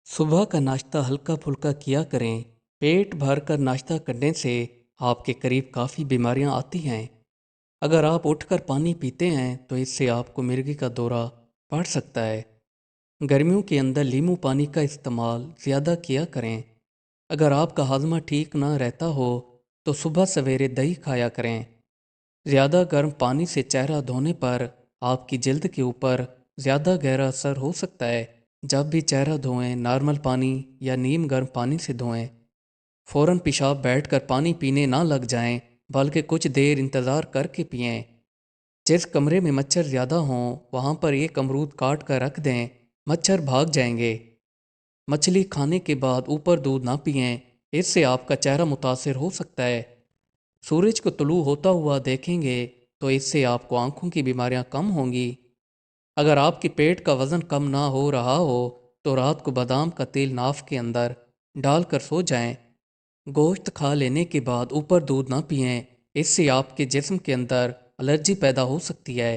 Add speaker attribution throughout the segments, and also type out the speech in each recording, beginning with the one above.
Speaker 1: सुबह का नाश्ता हल्का फुल्का किया करें। पेट भर कर नाश्ता करने से आपके करीब काफ़ी बीमारियां आती हैं। अगर आप उठकर पानी पीते हैं तो इससे आपको मिर्गी का दौरा पड़ सकता है। गर्मियों के अंदर नींबू पानी का इस्तेमाल ज़्यादा किया करें। अगर आपका हाजमा ठीक ना रहता हो तो सुबह सवेरे दही खाया करें। ज़्यादा गर्म पानी से चेहरा धोने पर आपकी जल्द के ऊपर ज़्यादा गहरा असर हो सकता है। जब भी चेहरा धोएं नॉर्मल पानी या नीम गर्म पानी से धोएं। फ़ौरन पेशाब बैठकर पानी पीने ना लग जाएं, बल्कि कुछ देर इंतज़ार करके पिएं। जिस कमरे में मच्छर ज़्यादा हों वहाँ पर एक अमरूद काट कर रख दें, मच्छर भाग जाएंगे। मछली खाने के बाद ऊपर दूध ना पिएं, इससे आपका चेहरा मुतासिर हो सकता है। सूरज को तुलू होता हुआ देखेंगे तो इससे आपको आंखों की बीमारियां कम होंगी। अगर आपके पेट का वज़न कम ना हो रहा हो तो रात को बादाम का तेल नाफ के अंदर डालकर सो जाएं। गोश्त खा लेने के बाद ऊपर दूध ना पिएं, इससे आपके जिस्म के अंदर एलर्जी पैदा हो सकती है।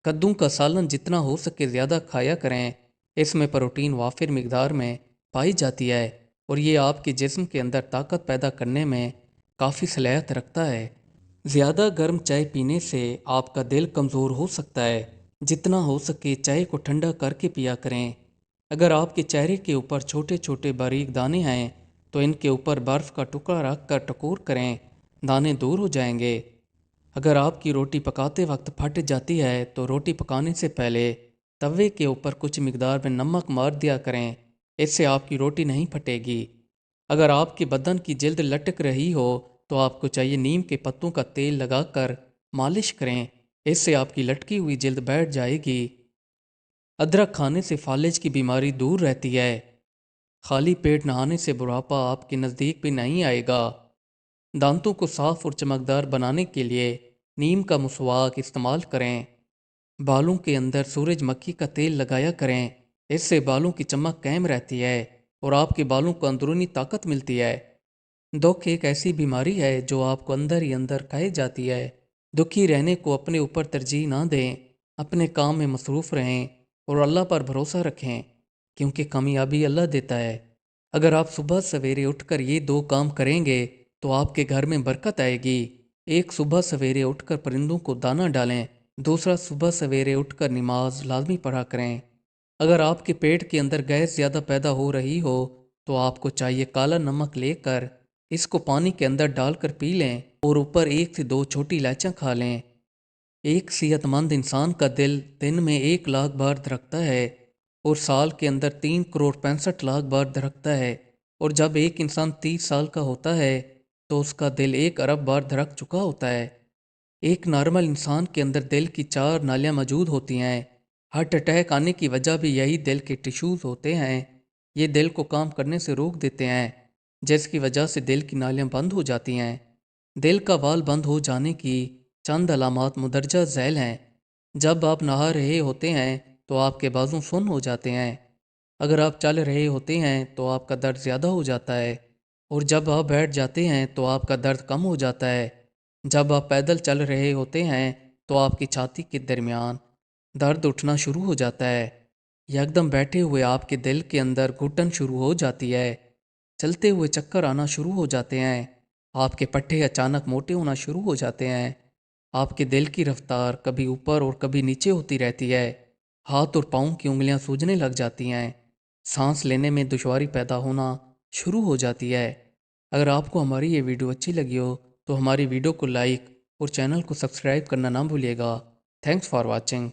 Speaker 1: कद्दू का सालन जितना हो सके ज़्यादा खाया करें। इसमें प्रोटीन वाफिर मिकदार में पाई जाती है और ये आपके जिस्म के अंदर ताकत पैदा करने में काफ़ी सलाहियत रखता है। ज़्यादा गर्म चाय पीने से आपका दिल कमज़ोर हो सकता है। जितना हो सके चाय को ठंडा करके पिया करें। अगर आपके चेहरे के ऊपर छोटे छोटे बारीक दाने हैं तो इनके ऊपर बर्फ़ का टुकड़ा रख कर टकोर करें, दाने दूर हो जाएंगे। अगर आपकी रोटी पकाते वक्त फट जाती है तो रोटी पकाने से पहले तवे के ऊपर कुछ मिकदार में नमक मार दिया करें, इससे आपकी रोटी नहीं फटेगी। अगर आपके बदन की जल्द लटक रही हो तो आपको चाहिए नीम के पत्तों का तेल लगाकर मालिश करें, इससे आपकी लटकी हुई जल्द बैठ जाएगी। अदरक खाने से फालिज की बीमारी दूर रहती है। खाली पेट नहाने से बुढ़ापा आपके नज़दीक भी नहीं आएगा। दांतों को साफ और चमकदार बनाने के लिए नीम का मसवाक इस्तेमाल करें। बालों के अंदर सूरजमुखी का तेल लगाया करें, इससे बालों की चमक कायम रहती है और आपके बालों को अंदरूनी ताकत मिलती है। दुख एक ऐसी बीमारी है जो आपको अंदर ही अंदर खाए जाती है। दुखी रहने को अपने ऊपर तरजीह ना दें, अपने काम में मसरूफ़ रहें और अल्लाह पर भरोसा रखें, क्योंकि कामयाबी अल्लाह देता है। अगर आप सुबह सवेरे उठकर ये दो काम करेंगे तो आपके घर में बरकत आएगी। एक, सुबह सवेरे उठकर परिंदों को दाना डालें। दूसरा, सुबह सवेरे उठकर नमाज लाजमी पढ़ा करें। अगर आपके पेट के अंदर गैस ज़्यादा पैदा हो रही हो तो आपको चाहिए काला नमक लेकर इसको पानी के अंदर डालकर पी लें और ऊपर 1 से 2 छोटी इलायचियाँ खा लें। एक सेहतमंद इंसान का दिल दिन में 1 लाख बार धड़कता है और साल के अंदर 3 करोड़ 65 लाख बार धड़कता है। और जब एक इंसान 30 साल का होता है तो उसका दिल 1 अरब बार धड़क चुका होता है। एक नॉर्मल इंसान के अंदर दिल की 4 नालियाँ मौजूद होती हैं। हार्ट अटैक आने की वजह भी यही दिल के टिश्यूज़ होते हैं। ये दिल को काम करने से रोक देते हैं, जिसकी वजह से दिल की नालियाँ बंद हो जाती हैं। दिल का वाल्व बंद हो जाने की चंद अलामात मुदरजा झैल हैं। जब आप नहा रहे होते हैं तो आपके बाजू सुन्न हो जाते हैं। अगर आप चल रहे होते हैं तो आपका दर्द ज़्यादा हो जाता है और जब आप बैठ जाते हैं तो आपका दर्द कम हो जाता है। जब आप पैदल चल रहे होते हैं तो आपकी छाती के दरमियान दर्द उठना शुरू हो जाता है। यकदम बैठे हुए आपके दिल के अंदर घुटन शुरू हो जाती है। चलते हुए चक्कर आना शुरू हो जाते हैं। आपके पट्टे अचानक मोटे होना शुरू हो जाते हैं। आपके दिल की रफ्तार कभी ऊपर और कभी नीचे होती रहती है। हाथ और पाँव की उंगलियां सूजने लग जाती हैं। सांस लेने में दुश्वारी पैदा होना शुरू हो जाती है। अगर आपको हमारी ये वीडियो अच्छी लगी हो तो हमारी वीडियो को लाइक और चैनल को सब्सक्राइब करना ना भूलिएगा। Thanks for watching.